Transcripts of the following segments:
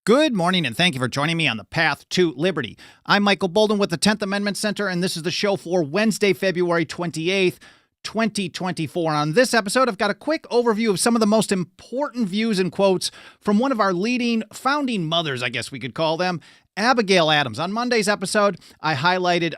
Good morning, and thank you for joining me on the Path to Liberty. I'm Michael Bolden with the 10th Amendment Center, and this is the show for Wednesday, February 28th, 2024. And on this episode, I've got a quick overview of some of the most important views and quotes from one of our leading founding mothers, I guess we could call them, Abigail Adams. On Monday's episode, I highlighted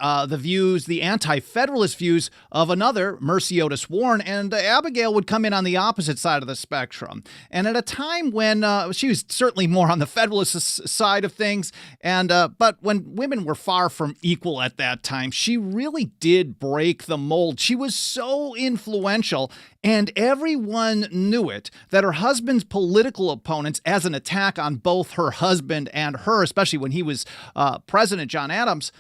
the anti-federalist views of another, Mercy Otis Warren, and Abigail would come in on the opposite side of the spectrum. And at a time when she was certainly more on the federalist side of things, but when women were far from equal at that time, she really did break the mold. She was so influential, and everyone knew it, that her husband's political opponents, as an attack on both her husband and her, especially when he was President John Adams,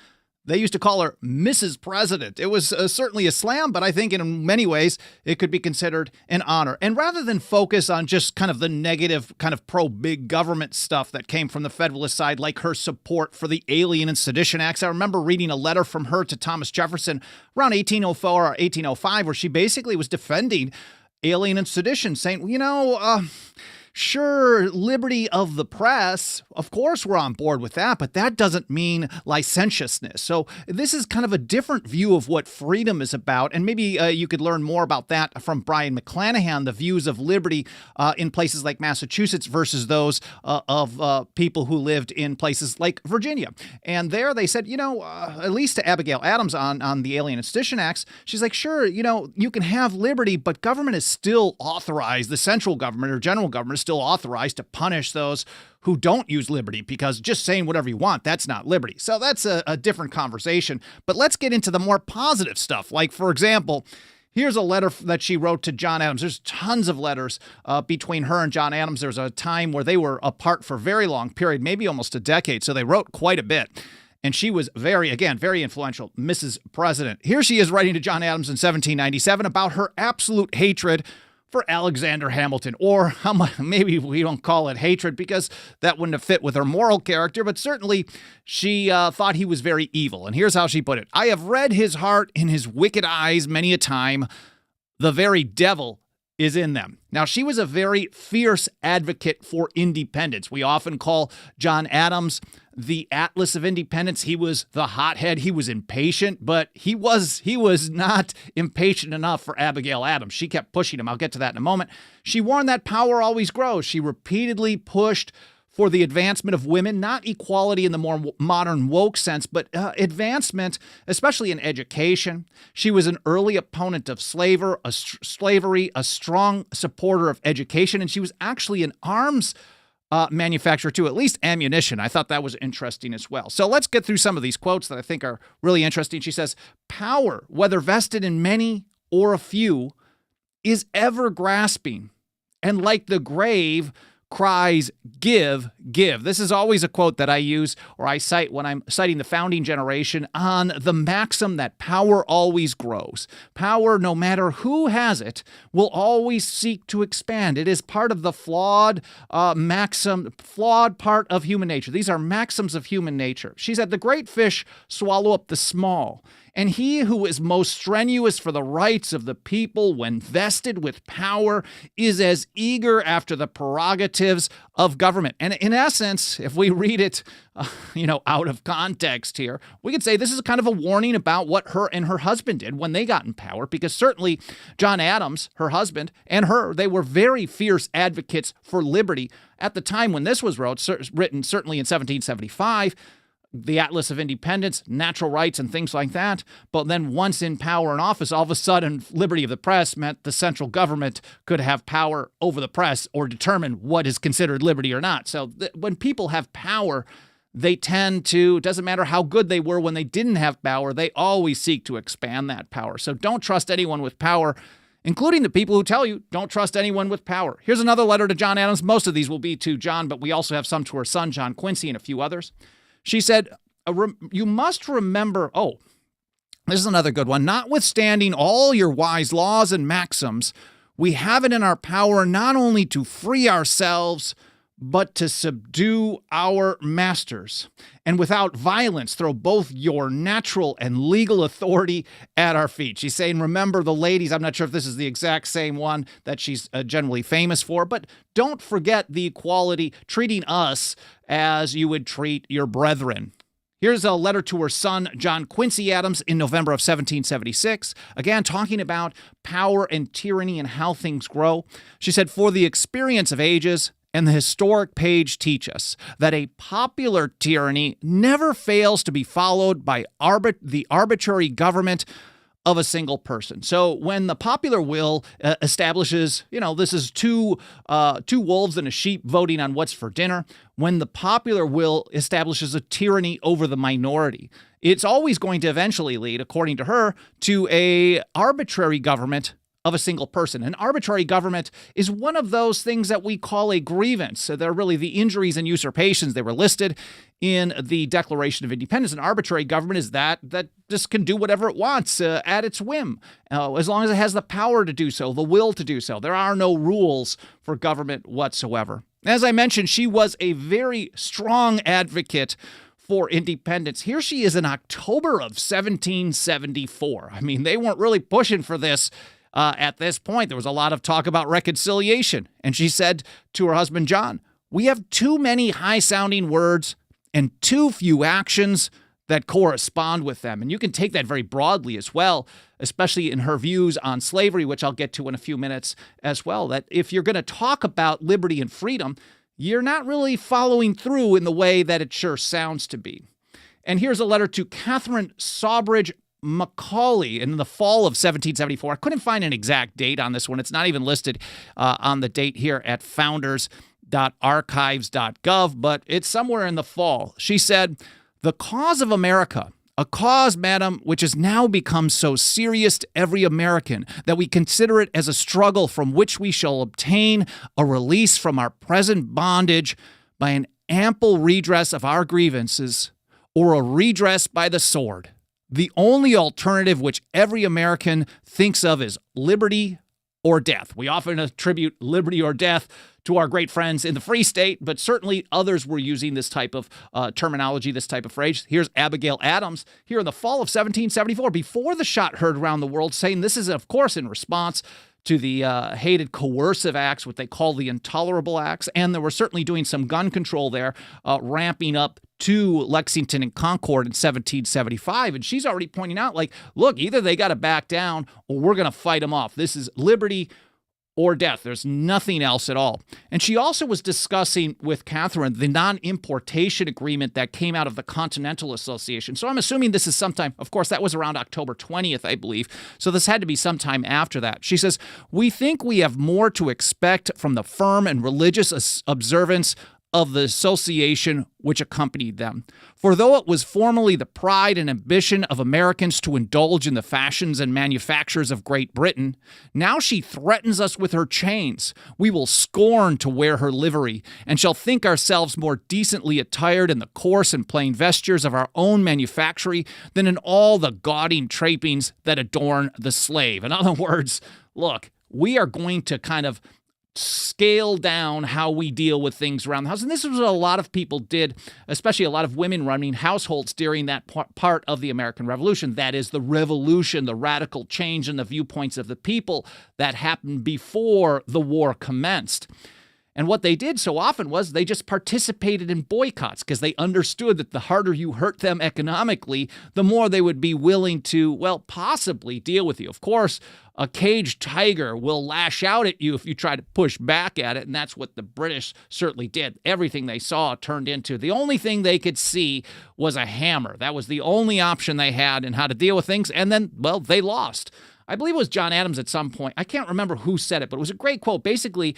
they used to call her Mrs. President. It was certainly a slam, but I think in many ways it could be considered an honor. And rather than focus on just kind of the negative, kind of pro-big government stuff that came from the Federalist side, like her support for the Alien and Sedition Acts, I remember reading a letter from her to Thomas Jefferson around 1804 or 1805, where she basically was defending Alien and Sedition, saying, sure, liberty of the press, of course we're on board with that, but that doesn't mean licentiousness. So this is kind of a different view of what freedom is about, and maybe you could learn more about that from Brian McClanahan, the views of liberty in places like Massachusetts versus those of people who lived in places like Virginia. And there they said, at least to Abigail Adams on the Alien and Sedition Acts, she's like, sure, you can have liberty, but government is still authorized, the central government or general government is still authorized to punish those who don't use liberty, because just saying whatever you want, that's not liberty. So that's a different conversation. But let's get into the more positive stuff. Like, for example, here's a letter that she wrote to John Adams. There's tons of letters between her and John Adams. There's a time where they were apart for a very long period, maybe almost a decade. So they wrote quite a bit. And she was very influential, Mrs. President. Here she is writing to John Adams in 1797 about her absolute hatred for Alexander Hamilton, or maybe we don't call it hatred because that wouldn't have fit with her moral character, but certainly she thought he was very evil. And here's how she put it. I have read his heart in his wicked eyes many a time. The very devil is in them. Now, she was a very fierce advocate for independence. We often call John Adams the Atlas of Independence. He was the hothead. He was impatient, but he was not impatient enough for Abigail Adams. She kept pushing him. I'll get to that in a moment. She warned that power always grows. She repeatedly pushed for the advancement of women, not equality in the more modern woke sense, but advancement, especially in education. She was an early opponent of slavery, a strong supporter of education, and she was actually an arms manufacturer too, at least ammunition. I thought that was interesting as well. So let's get through some of these quotes that I think are really interesting. She says, power, whether vested in many or a few, is ever grasping, and like the grave, cries, give, give. This is always a quote that I use or I cite when I'm citing the founding generation on the maxim that power always grows. Power, no matter who has it, will always seek to expand. It is part of the flawed part of human nature. These are maxims of human nature. She said, the great fish swallow up the small, and he who is most strenuous for the rights of the people when vested with power is as eager after the prerogatives of government. And in essence, if we read it, out of context here, we could say this is kind of a warning about what her and her husband did when they got in power, because certainly John Adams, her husband, and her, they were very fierce advocates for liberty at the time when this was written, certainly in 1775. The Atlas of Independence, natural rights, and things like that. But then once in power and office, all of a sudden, liberty of the press meant the central government could have power over the press or determine what is considered liberty or not. So when people have power, they tend to, it doesn't matter how good they were when they didn't have power, they always seek to expand that power. So don't trust anyone with power, including the people who tell you don't trust anyone with power. Here's another letter to John Adams. Most of these will be to John, but we also have some to her son, John Quincy, and a few others. She said, you must remember, this is another good one, notwithstanding all your wise laws and maxims, we have it in our power not only to free ourselves, but to subdue our masters, and without violence throw both your natural and legal authority at our feet. She's saying, remember the ladies. I'm not sure if this is the exact same one that she's generally famous for, but don't forget the equality, treating us as you would treat your brethren. Here's a letter to her son, John Quincy Adams, in November of 1776, again talking about power and tyranny and how things grow. She said, for the experience of ages and the historic page teach us that a popular tyranny never fails to be followed by the arbitrary government of a single person. So when the popular will establishes, this is two wolves and a sheep voting on what's for dinner, when the popular will establishes a tyranny over the minority, it's always going to eventually lead, according to her, to a arbitrary government of a single person. An arbitrary government is one of those things that we call a grievance. So they're really the injuries and usurpations. They were listed in the Declaration of Independence. An arbitrary government is that just can do whatever it wants at its whim, as long as it has the power to do so, the will to do so. There are no rules for government whatsoever. As I mentioned, she was a very strong advocate for independence. Here she is in October of 1774. I mean, they weren't really pushing for this. At this point, there was a lot of talk about reconciliation. And she said to her husband, John, we have too many high-sounding words and too few actions that correspond with them. And you can take that very broadly as well, especially in her views on slavery, which I'll get to in a few minutes as well, that if you're going to talk about liberty and freedom, you're not really following through in the way that it sure sounds to be. And here's a letter to Catherine Sawbridge Macaulay in the fall of 1774. I couldn't find an exact date on this one. It's not even listed on the date here at founders.archives.gov, but it's somewhere in the fall. She said, the cause of America, a cause, madam, which has now become so serious to every American that we consider it as a struggle from which we shall obtain a release from our present bondage by an ample redress of our grievances or a redress by the sword. The only alternative which every American thinks of is liberty or death. We often attribute liberty or death to our great friends in the Free State, but certainly others were using this type of terminology, this type of phrase. Here's Abigail Adams here in the fall of 1774, before the shot heard around the world, saying this is, of course, in response to the hated coercive acts, what they call the intolerable acts, and they were certainly doing some gun control there, ramping up to Lexington and Concord in 1775. And she's already pointing out, like, look, either they got to back down or we're going to fight them off. This is liberty or death. There's nothing else at all. And she also was discussing with Catherine the non-importation agreement that came out of the Continental Association. So I'm assuming this is sometime, of course, that was around October 20th, I believe. So this had to be sometime after that. She says, we think we have more to expect from the firm and religious observance of the association which accompanied them. For though it was formerly the pride and ambition of Americans to indulge in the fashions and manufactures of Great Britain, now she threatens us with her chains. We will scorn to wear her livery, and shall think ourselves more decently attired in the coarse and plain vestures of our own manufactory than in all the gaudy trappings that adorn the slave. In other words, look, we are going to kind of scale down how we deal with things around the house. And this is what a lot of people did, especially a lot of women running households during that part of the American Revolution. That is the revolution, the radical change in the viewpoints of the people that happened before the war commenced. And what they did so often was they just participated in boycotts because they understood that the harder you hurt them economically, the more they would be willing to, well, possibly deal with you. Of course, a caged tiger will lash out at you if you try to push back at it, and that's what the British certainly did. Everything they saw turned into, the only thing they could see was a hammer. That was the only option they had in how to deal with things, and then, well, they lost. I believe it was John Adams at some point. I can't remember who said it, but it was a great quote. Basically,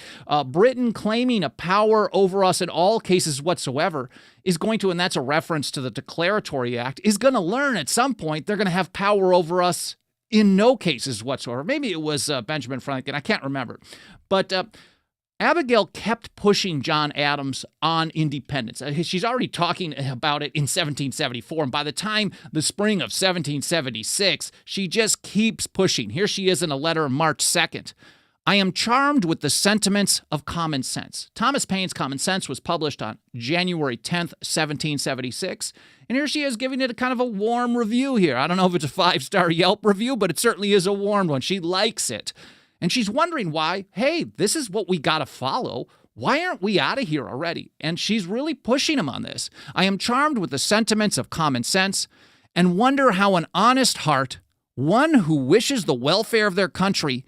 Britain claiming a power over us in all cases whatsoever is going to, and that's a reference to the Declaratory Act, is going to learn at some point they're going to have power over us in no cases whatsoever. Maybe it was Benjamin Franklin. I can't remember. But Abigail kept pushing John Adams on independence. She's already talking about it in 1774, and by the time the spring of 1776, she just keeps pushing. Here she is in a letter on March 2nd. I am charmed with the sentiments of common sense. Thomas Paine's Common Sense was published on January 10th, 1776. And here she is giving it a kind of a warm review here. I don't know if it's a 5-star Yelp review, but it certainly is a warm one. She likes it. And she's wondering why, hey, this is what we got to follow. Why aren't we out of here already? And she's really pushing him on this. I am charmed with the sentiments of common sense and wonder how an honest heart, one who wishes the welfare of their country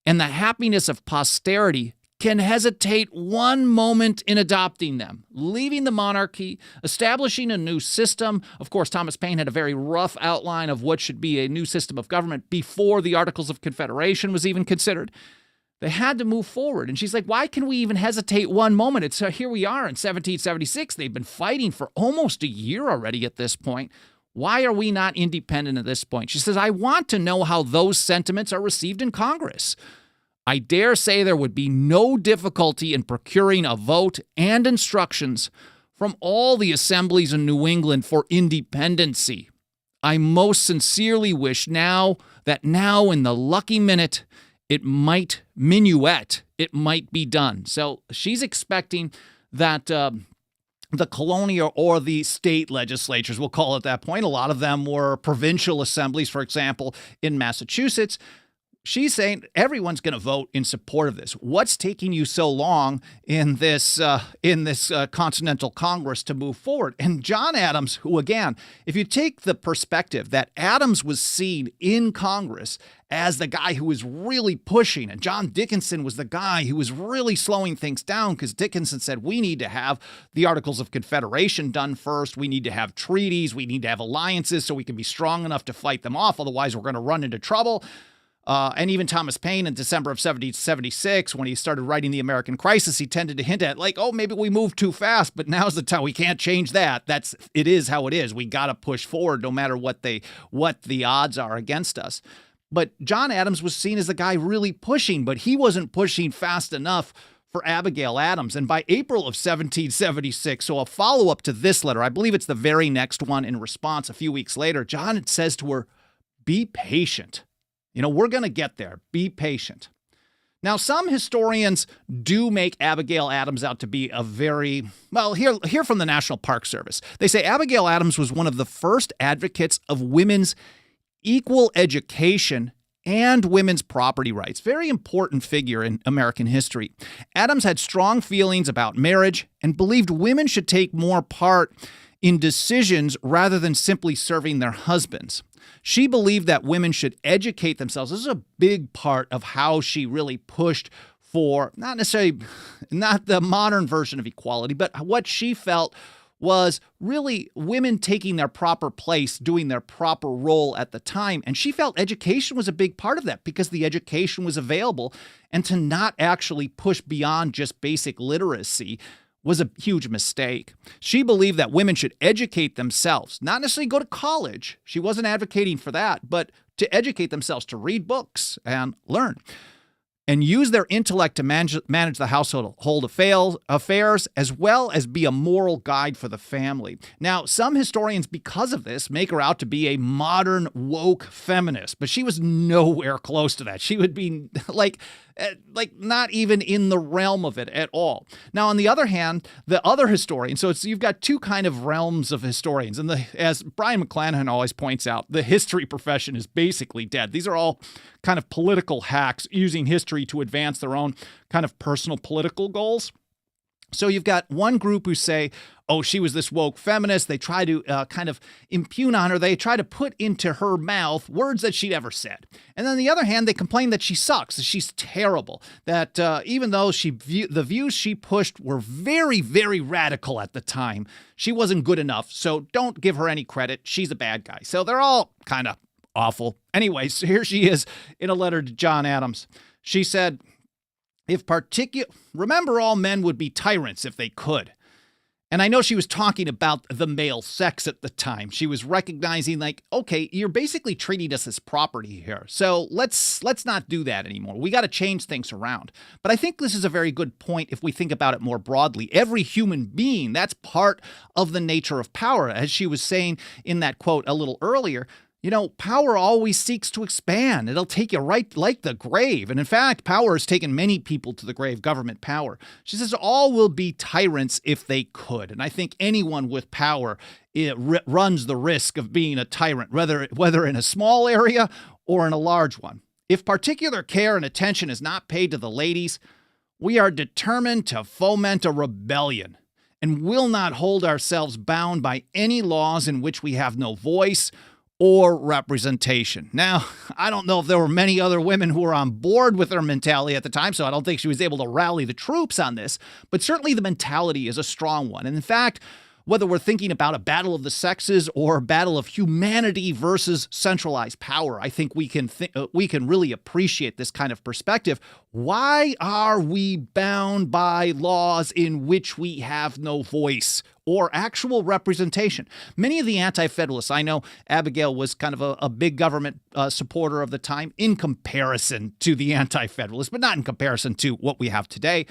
and the happiness of posterity, can hesitate one moment in adopting them, leaving the monarchy, establishing a new system. Of course, Thomas Paine had a very rough outline of what should be a new system of government before the Articles of Confederation was even considered. They had to move forward. And she's like, why can we even hesitate one moment? It's here we are in 1776. They've been fighting for almost a year already at this point. Why are we not independent at this point? She says, I want to know how those sentiments are received in Congress. I dare say there would be no difficulty in procuring a vote and instructions from all the assemblies in New England for independency. I most sincerely wish now in the lucky minute it might be done. So she's expecting that the colonial or the state legislatures, we'll call it at that point. A lot of them were provincial assemblies, for example, in Massachusetts. She's saying everyone's going to vote in support of this. What's taking you so long in this Continental Congress to move forward? And John Adams, who again, if you take the perspective that Adams was seen in Congress as the guy who was really pushing, and John Dickinson was the guy who was really slowing things down because Dickinson said we need to have the Articles of Confederation done first. We need to have treaties. We need to have alliances so we can be strong enough to fight them off. Otherwise, we're going to run into trouble. And even Thomas Paine in December of 1776, when he started writing The American Crisis, he tended to hint at maybe we moved too fast, but now's the time. We can't change that. It is how it is. We got to push forward no matter what the odds are against us. But John Adams was seen as the guy really pushing, but he wasn't pushing fast enough for Abigail Adams. And by April of 1776, so a follow-up to this letter, I believe it's the very next one in response a few weeks later, John says to her, be patient. We're going to get there. Be patient. Now, some historians do make Abigail Adams out to be a very, here from the National Park Service. They say Abigail Adams was one of the first advocates of women's equal education and women's property rights. Very important figure in American history. Adams had strong feelings about marriage and believed women should take more part in decisions rather than simply serving their husbands. She believed that women should educate themselves. This is a big part of how she really pushed for not the modern version of equality, but what she felt was really women taking their proper place, doing their proper role at the time. And she felt education was a big part of that because the education was available, and to not actually push beyond just basic literacy was a huge mistake. She believed that women should educate themselves, not necessarily go to college. She wasn't advocating for that, but to educate themselves, to read books and learn, and use their intellect to manage the household affairs, as well as be a moral guide for the family. Now, some historians, because of this, make her out to be a modern woke feminist, but she was nowhere close to that. She would be like not even in the realm of it at all. Now, on the other hand, the other historians, so you've got two kind of realms of historians. And as Brian McClanahan always points out, the history profession is basically dead. These are all kind of political hacks using history to advance their own kind of personal political goals. So you've got one group who say, oh, she was this woke feminist. They try to kind of impugn on her. They try to put into her mouth words that she'd ever said. And then on the other hand, they complain that she sucks, that she's terrible, that even though the views she pushed were very, very radical at the time, she wasn't good enough. So don't give her any credit. She's a bad guy. So they're all kind of awful. Anyway, so here she is in a letter to John Adams. She said, remember all men would be tyrants if they could. And I know she was talking about the male sex at the time. She was recognizing okay, you're basically treating us as property here. So let's not do that anymore. We got to change things around. But I think this is a very good point if we think about it more broadly. Every human being, that's part of the nature of power. As she was saying in that quote a little earlier, Power always seeks to expand. It'll take you right like the grave. And in fact, power has taken many people to the grave, government power. She says all will be tyrants if they could. And I think anyone with power runs the risk of being a tyrant, whether in a small area or in a large one. If particular care and attention is not paid to the ladies, we are determined to foment a rebellion and will not hold ourselves bound by any laws in which we have no voice or representation. Now, I don't know if there were many other women who were on board with her mentality at the time, so I don't think she was able to rally the troops on this, but certainly the mentality is a strong one. And in fact, whether we're thinking about a battle of the sexes or a battle of humanity versus centralized power, I think we can really appreciate this kind of perspective. Why are we bound by laws in which we have no voice or actual representation? Many of the anti-federalists, I know Abigail was kind of a big government supporter of the time in comparison to the anti-federalists, but not in comparison to what we have today.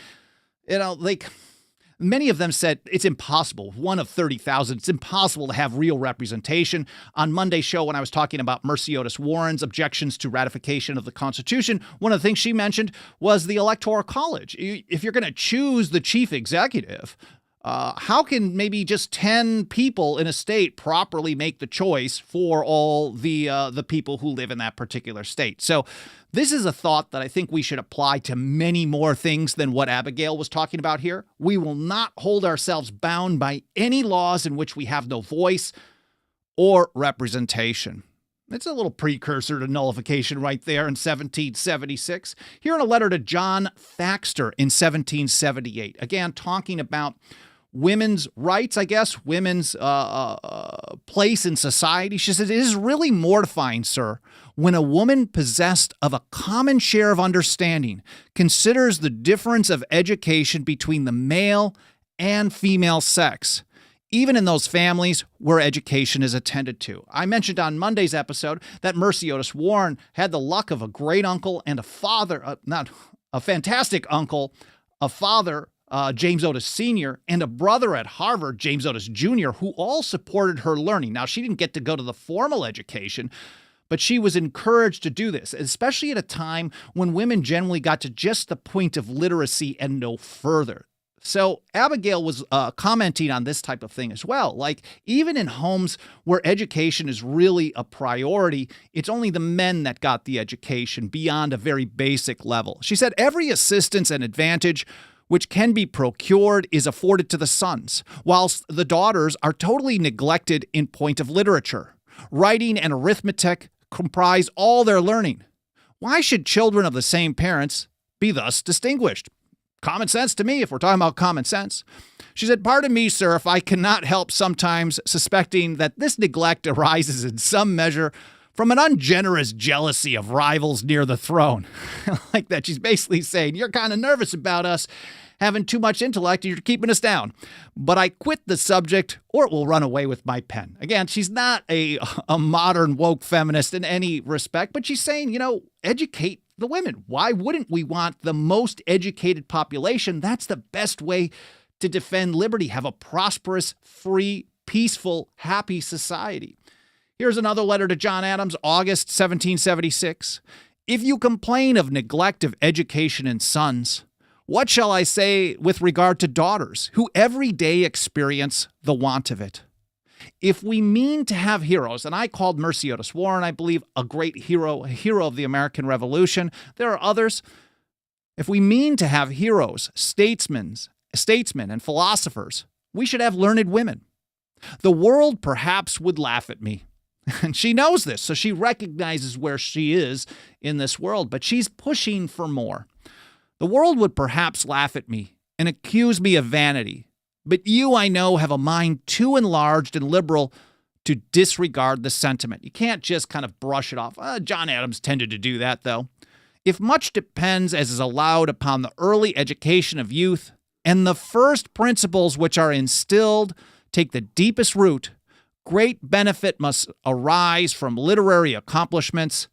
Many of them said it's impossible. One of 30,000, it's impossible to have real representation. On Monday's show, when I was talking about Mercy Otis Warren's objections to ratification of the Constitution, one of the things she mentioned was the Electoral College. If you're going to choose the chief executive, how can maybe just 10 people in a state properly make the choice for all the people who live in that particular state? So this is a thought that I think we should apply to many more things than what Abigail was talking about here. We will not hold ourselves bound by any laws in which we have no voice or representation. It's a little precursor to nullification right there in 1776. Here in a letter to John Thaxter in 1778, again, talking about women's rights, I guess, women's place in society. She says, "It is really mortifying, sir, when a woman possessed of a common share of understanding considers the difference of education between the male and female sex, even in those families where education is attended to." I mentioned on Monday's episode that Mercy Otis Warren had the luck of a great uncle and a father, not a fantastic uncle, a father, James Otis Sr., and a brother at Harvard, James Otis Jr., who all supported her learning. Now, she didn't get to go to the formal education, but she was encouraged to do this, especially at a time when women generally got to just the point of literacy and no further. So Abigail was commenting on this type of thing as well. Like, even in homes where education is really a priority, it's only the men that got the education beyond a very basic level. She said, "Every assistance and advantage which can be procured is afforded to the sons, whilst the daughters are totally neglected in point of literature. Writing and arithmetic comprise all their learning. Why should children of the same parents be thus distinguished?" Common sense to me, if we're talking about common sense. She said, "Pardon me, sir, if I cannot help sometimes suspecting that this neglect arises in some measure from an ungenerous jealousy of rivals near the throne." Like that. She's basically saying, you're kind of nervous about us having too much intellect and you're keeping us down. But I quit the subject or it will run away with my pen. Again, she's not a modern woke feminist in any respect, but she's saying, educate the women. Why wouldn't we want the most educated population? That's the best way to defend liberty, have a prosperous, free, peaceful, happy society. Here's another letter to John Adams, August 1776. "If you complain of neglect of education in sons, what shall I say with regard to daughters, who every day experience the want of it? If we mean to have heroes," and I called Mercy Otis Warren, I believe, a great hero, a hero of the American Revolution. There are others. If we mean to have heroes, statesmen, and philosophers, we should have learned women. The world perhaps would laugh at me. And she knows this, so she recognizes where she is in this world, but she's pushing for more. "The world would perhaps laugh at me and accuse me of vanity. But you, I know, have a mind too enlarged and liberal to disregard the sentiment." You can't just kind of brush it off. John Adams tended to do that, though. "If much depends, as is allowed, upon the early education of youth, and the first principles which are instilled take the deepest root, great benefit must arise from literary accomplishments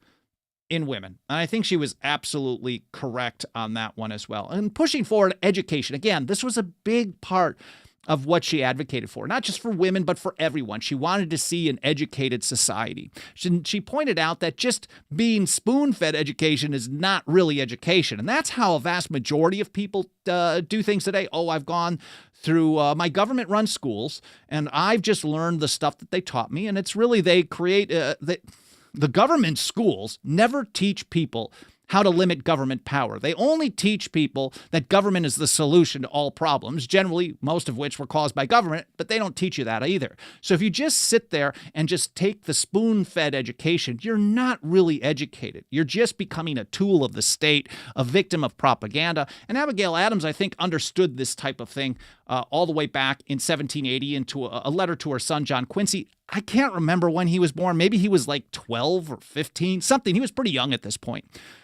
in women." And I think she was absolutely correct on that one as well. And pushing forward education, again, this was a big part of what she advocated for, not just for women, but for everyone. She wanted to see an educated society. She pointed out that just being spoon-fed education is not really education. And that's how a vast majority of people do things today. Oh, I've gone through my government-run schools, and I've just learned the stuff that they taught me. And it's really they create the government schools never teach people how to limit government power. They only teach people that government is the solution to all problems, generally most of which were caused by government, but they don't teach you that either. So if you just sit there and just take the spoon-fed education, you're not really educated. You're just becoming a tool of the state, a victim of propaganda. And Abigail Adams, I think, understood this type of thing all the way back in 1780 into a letter to her son, John Quincy. I can't remember when he was born. Maybe he was like 12 or 15, something. He was pretty young at this point.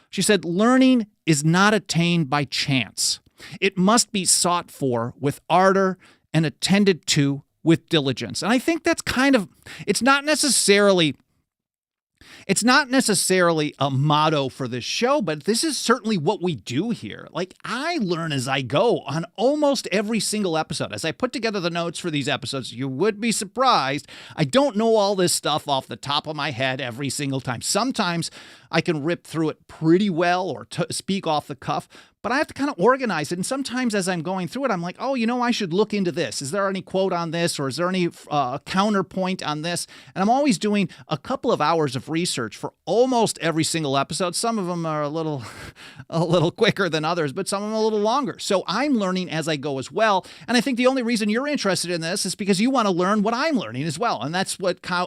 She said, learning is not attained by chance. It must be sought for with ardor and attended to with diligence. And I think that's it's not necessarily a motto for this show, but this is certainly what we do here. Like, I learn as I go on almost every single episode. As I put together the notes for these episodes, you would be surprised. I don't know all this stuff off the top of my head every single time. Sometimes I can rip through it pretty well or speak off the cuff, but I have to kind of organize it. And sometimes as I'm going through it, I'm like, oh, I should look into this. Is there any quote on this, or is there any counterpoint on this? And I'm always doing a couple of hours of research for almost every single episode. Some of them are a little quicker than others, but some of them a little longer. So I'm learning as I go as well. And I think the only reason you're interested in this is because you want to learn what I'm learning as well. And that's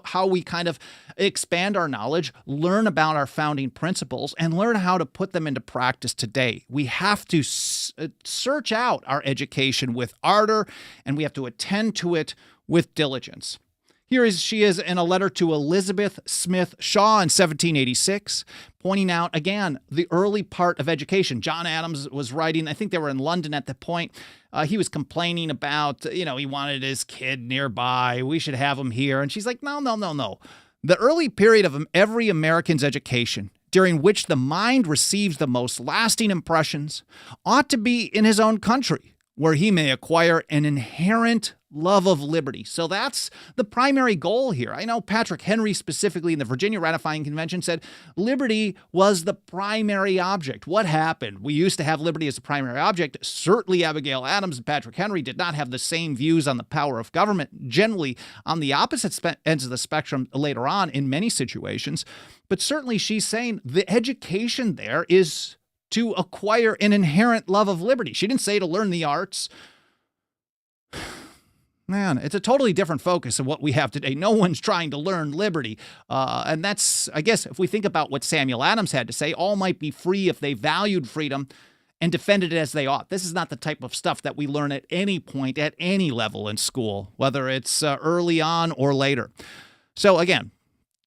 how we kind of expand our knowledge, learn about our founding principles, and learn how to put them into practice today. We have to search out our education with ardor, and we have to attend to it with diligence. She is in a letter to Elizabeth Smith Shaw in 1786, pointing out, again, the early part of education. John Adams was writing, I think they were in London at the point. He was complaining about, he wanted his kid nearby. We should have him here. And she's like, no. The early period of every American's education, during which the mind receives the most lasting impressions, ought to be in his own country, where he may acquire an inherent love of liberty. So that's the primary goal here. I know Patrick Henry, specifically in the Virginia Ratifying Convention, said liberty was the primary object. What happened? We used to have liberty as the primary object. Certainly Abigail Adams and Patrick Henry did not have the same views on the power of government, generally on the opposite ends of the spectrum later on in many situations. But certainly she's saying the education there is to acquire an inherent love of liberty. She didn't say to learn the arts. Man, it's a totally different focus of what we have today. No one's trying to learn liberty. And that's, I guess, if we think about what Samuel Adams had to say, all might be free if they valued freedom and defended it as they ought. This is not the type of stuff that we learn at any point, at any level in school, whether it's early on or later. So again,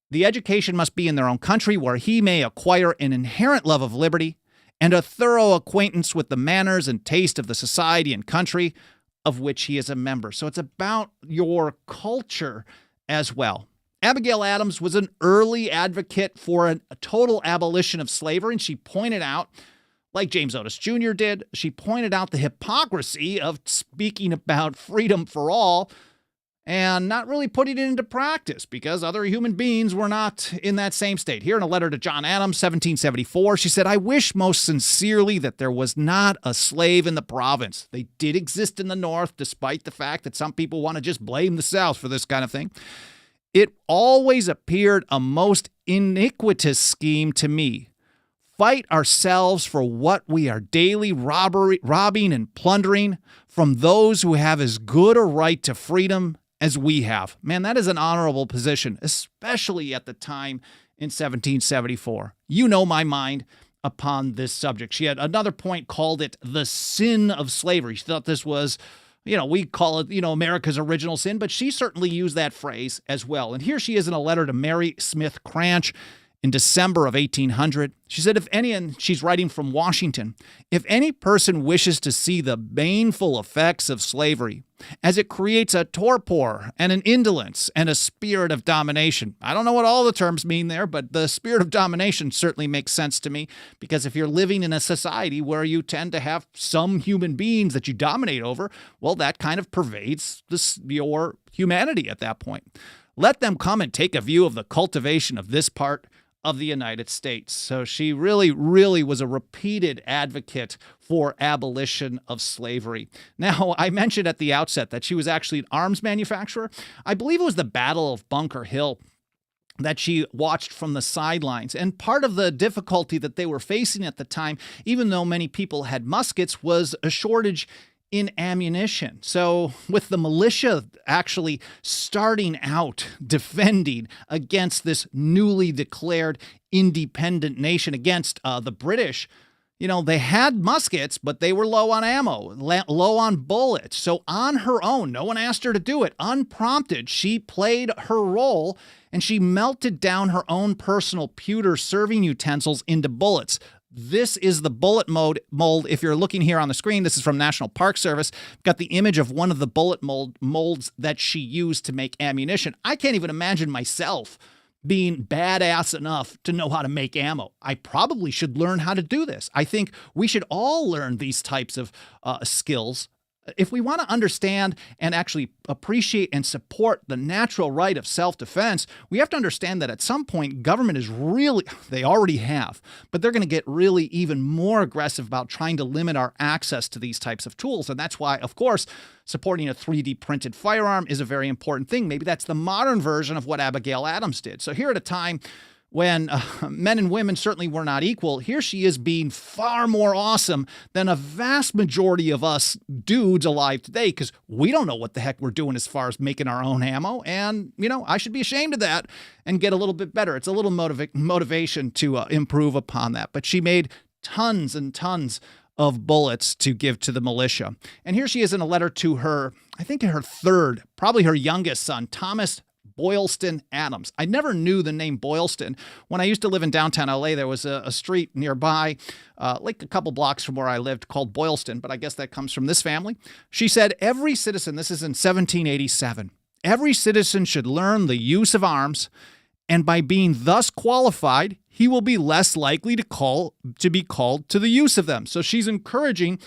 the education must be in their own country, where he may acquire an inherent love of liberty and a thorough acquaintance with the manners and taste of the society and country of which he is a member. So it's about your culture as well. Abigail Adams was an early advocate for a total abolition of slavery, and she pointed out, like James Otis Jr. did, she pointed out the hypocrisy of speaking about freedom for all and not really putting it into practice because other human beings were not in that same state. Here in a letter to John Adams, 1774, she said, I wish most sincerely that there was not a slave in the province. They did exist in the North, despite the fact that some people want to just blame the South for this kind of thing. It always appeared a most iniquitous scheme to me. Fight ourselves for what we are daily robbing and plundering from those who have as good a right to freedom as we have. Man, that is an honorable position, especially at the time in 1774. You know my mind upon this subject. She had another point, called it the sin of slavery. She thought this was, we call it, America's original sin, but she certainly used that phrase as well. And here she is in a letter to Mary Smith Cranch in December of 1800. She said, and she's writing from Washington, if any person wishes to see the baneful effects of slavery, as it creates a torpor and an indolence and a spirit of domination. I don't know what all the terms mean there, but the spirit of domination certainly makes sense to me, because if you're living in a society where you tend to have some human beings that you dominate over, well, that kind of pervades your humanity at that point. Let them come and take a view of the cultivation of this part of the United States. So she really, really was a repeated advocate for abolition of slavery. Now, I mentioned at the outset that she was actually an arms manufacturer. I believe it was the Battle of Bunker Hill that she watched from the sidelines. And part of the difficulty that they were facing at the time, even though many people had muskets, was a shortage in ammunition. So with the militia actually starting out defending against this newly declared independent nation, against the British, they had muskets, but they were low on ammo, low on bullets. So on her own, no one asked her to do it, unprompted, she played her role and she melted down her own personal pewter serving utensils into bullets. This is the bullet mold. If you're looking here on the screen, this is from National Park Service. Got the image of one of the bullet molds that she used to make ammunition. I can't even imagine myself being badass enough to know how to make ammo. I probably should learn how to do this. I think we should all learn these types of skills. If we want to understand and actually appreciate and support the natural right of self-defense, we have to understand that at some point, government is they already have, but they're going to get really even more aggressive about trying to limit our access to these types of tools. And that's why, of course, supporting a 3D printed firearm is a very important thing. Maybe that's the modern version of what Abigail Adams did. So here at a time when men and women certainly were not equal, here she is being far more awesome than a vast majority of us dudes alive today, because we don't know what the heck we're doing as far as making our own ammo. And, I should be ashamed of that and get a little bit better. It's a little motivation to improve upon that. But she made tons and tons of bullets to give to the militia. And here she is in a letter to her, I think her third, probably her youngest son, Thomas Boylston Adams. I never knew the name Boylston. When I used to live in downtown LA, there was a street nearby, like a couple blocks from where I lived, called Boylston, but I guess that comes from this family. She said, every citizen, this is in 1787, every citizen should learn the use of arms, and by being thus qualified, he will be less likely to be called to the use of them. So she's encouraging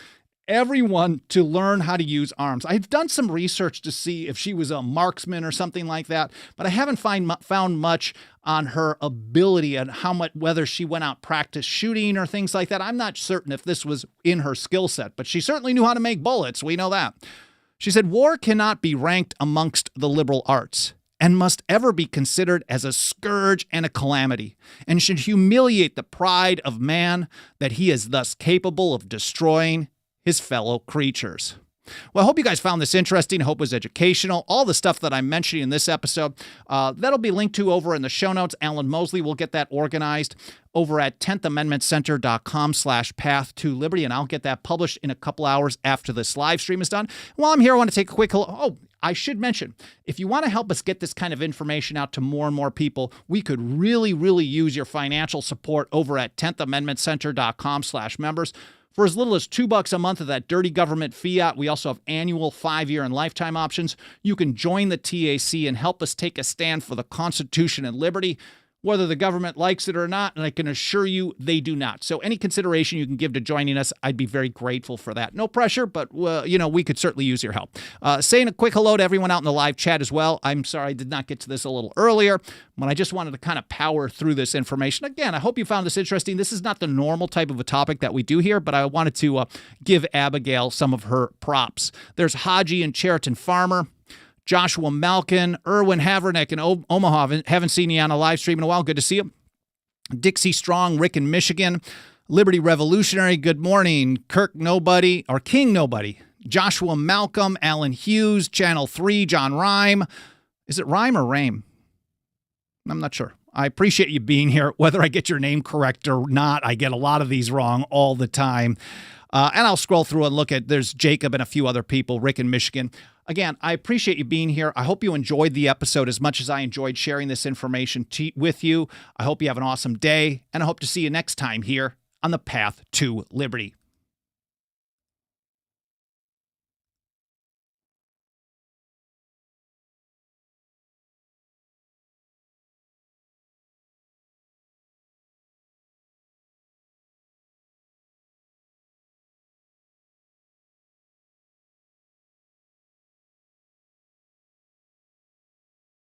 everyone to learn how to use arms. I've done some research to see if she was a marksman or something like that, but I haven't found much on her ability and whether she went out practice shooting or things like that. I'm not certain if this was in her skill set, but she certainly knew how to make bullets. We know that. She said, war cannot be ranked amongst the liberal arts, and must ever be considered as a scourge and a calamity, and should humiliate the pride of man that he is thus capable of destroying his fellow creatures. Well, I hope you guys found this interesting. I hope it was educational. All the stuff that I'm mentioning in this episode, that'll be linked to over in the show notes. Alan Mosley will get that organized over at 10thamendmentcenter.com/path to liberty, and I'll get that published in a couple hours after this live stream is done. While I'm here, I want to take a quick I should mention, if you want to help us get this kind of information out to more and more people, we could really, really use your financial support over at 10thamendmentcenter.com/members. For as little as $2 a month of that dirty government fiat, we also have annual, 5-year, and lifetime options. You can join the TAC and help us take a stand for the Constitution and liberty, whether the government likes it or not, and I can assure you they do not. So any consideration you can give to joining us, I'd be very grateful for that. No pressure, but, we could certainly use your help. Saying a quick hello to everyone out in the live chat as well. I'm sorry I did not get to this a little earlier, but I just wanted to kind of power through this information. Again, I hope you found this interesting. This is not the normal type of a topic that we do here, but I wanted to give Abigail some of her props. There's Haji and Cheriton Farmer, Joshua Malkin, Erwin Havernick in Omaha. Haven't seen you on a live stream in a while. Good to see you. Dixie Strong, Rick in Michigan. Liberty Revolutionary, good morning. Kirk Nobody, or King Nobody. Joshua Malcolm, Alan Hughes, Channel 3, John Rhyme. Is it Rhyme or Rame? I'm not sure. I appreciate you being here. Whether I get your name correct or not, I get a lot of these wrong all the time. And I'll scroll through and look at, there's Jacob and a few other people, Rick in Michigan. Again, I appreciate you being here. I hope you enjoyed the episode as much as I enjoyed sharing this information with you. I hope you have an awesome day, and I hope to see you next time here on the Path to Liberty.